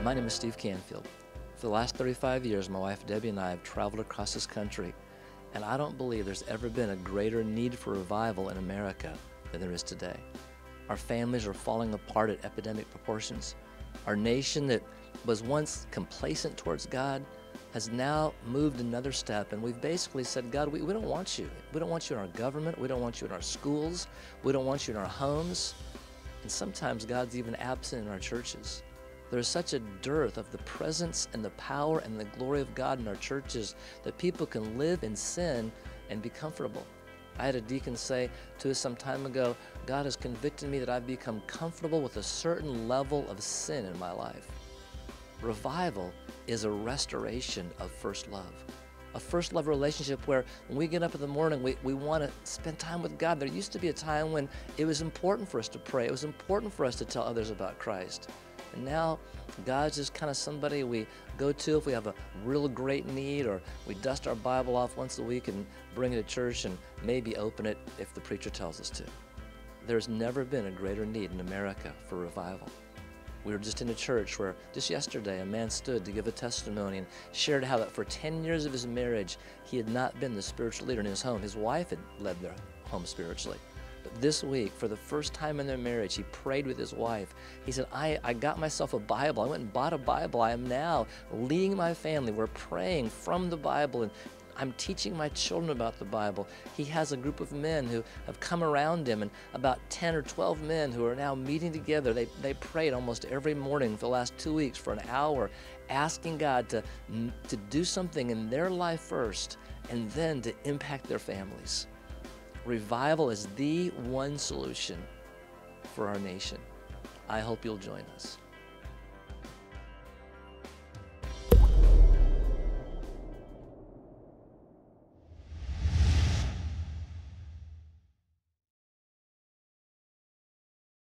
My name is Steve Canfield. For the last 35 years, my wife Debbie and I have traveled across this country, and I don't believe there's ever been a greater need for revival in America than there is today. Our families are falling apart at epidemic proportions. Our nation that was once complacent towards God has now moved another step, and we've basically said, God, we don't want you. We don't want you in our government. We don't want you in our schools. We don't want you in our homes. And sometimes God's even absent in our churches. There's such a dearth of the presence and the power and the glory of God in our churches that people can live in sin and be comfortable. I had a deacon say to us some time ago, God has convicted me that I've become comfortable with a certain level of sin in my life. Revival is a restoration of first love. A first love relationship where when we get up in the morning, we want to spend time with God. There used to be a time when it was important for us to pray. It was important for us to tell others about Christ. And now, God's just kind of somebody we go to if we have a real great need, or we dust our Bible off once a week and bring it to church and maybe open it if the preacher tells us to. There's never been a greater need in America for revival. We were just in a church where just yesterday a man stood to give a testimony and shared how that for 10 years of his marriage, he had not been the spiritual leader in his home. His wife had led their home spiritually. But this week, for the first time in their marriage, he prayed with his wife. He said, I got myself a Bible. I went and bought a Bible. I am now leading my family. We're praying from the Bible, and I'm teaching my children about the Bible. He has a group of men who have come around him, and about 10 or 12 men who are now meeting together. They prayed almost every morning for the last 2 weeks for an hour, asking God to do something in their life first, and then to impact their families. Revival is the one solution for our nation. I hope you'll join us.